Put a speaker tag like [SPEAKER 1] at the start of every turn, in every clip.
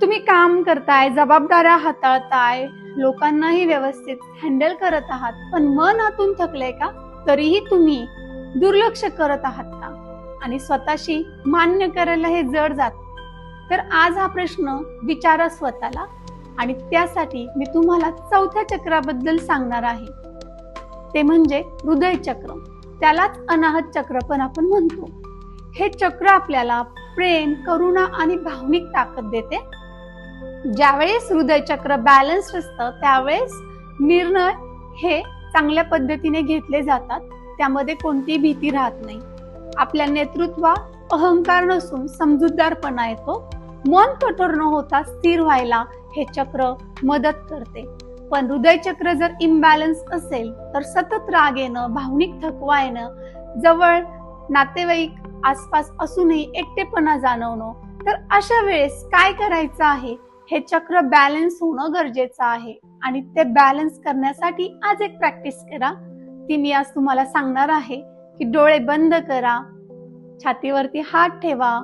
[SPEAKER 1] तुम्ही काम करताय, जबाबदाऱ्या हाताळताय, लोकांनाही व्यवस्थित हँडल करत आहात, पण मन आतून थकलंय का? तरीही तुम्ही दुर्लक्ष करत आहात का? आणि स्वतःशी मान्य करायला हे जड जात. तर आज हा प्रश्न विचारा स्वतःला, आणि त्यासाठी मी तुम्हाला चौथ्या चक्राबद्दल सांगणार आहे. ते म्हणजे हृदय चक्र. त्यालाच अनाहत चक्र पण आपण म्हणतो. हे चक्र आपल्याला प्रेम, करुणा आणि भावनिक ताकद देते. ज्यावेळेस हृदय चक्र बॅलन्स्ड असतं त्यावेळेस निर्णय हे चांगल्या पद्धतीने घेतले जातात. त्यामध्ये कोणतीही भीती राहत नाही. आपल्या नेतृत्वात अहंकार नसून समजूतदारपणा येतो. मन कठोर न होता स्थिर व्हायला हे चक्र मदत करते. पण हृदय चक्र जर इम्बॅलन्स असेल तर सतत राग येणं, भावनिक थकवा येणं, जवळ नातेवाईक आसपास असूनही एकटेपणा जाणवणं. तर अशा वेळेस काय करायचं आहे? हे चक्र बॅलन्स होणं गरजेचं आहे. आणि ते बॅलन्स करण्यासाठी आज एक प्रॅक्टिस करा. ती मी आज तुम्हाला सांगणार आहे की डोळे बंद करा, छातीवरती हात ठेवा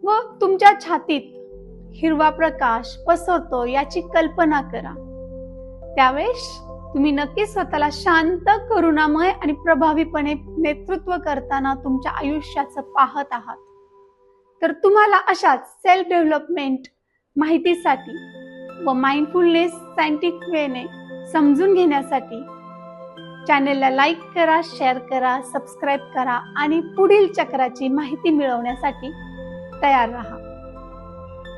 [SPEAKER 1] व तुमच्या छातीत हिरवा प्रकाश पसरतो याची कल्पना करा. त्यावेळेस तुम्ही नक्की स्वतःला शांत, करुणामय आणि प्रभावीपणे नेतृत्व करताना तुमच्या आयुष्याचं पाहत आहात. तर तुम्हाला अशाच सेल्फ डेव्हलपमेंट माहितीसाठी व माइंडफुलनेस सायंटिफिक वेने समजून घेण्यासाठी चॅनेलला लाईक करा, शेअर करा, सबस्क्राईब करा आणि पुढील चक्राची माहिती मिळवण्यासाठी तयार राहा.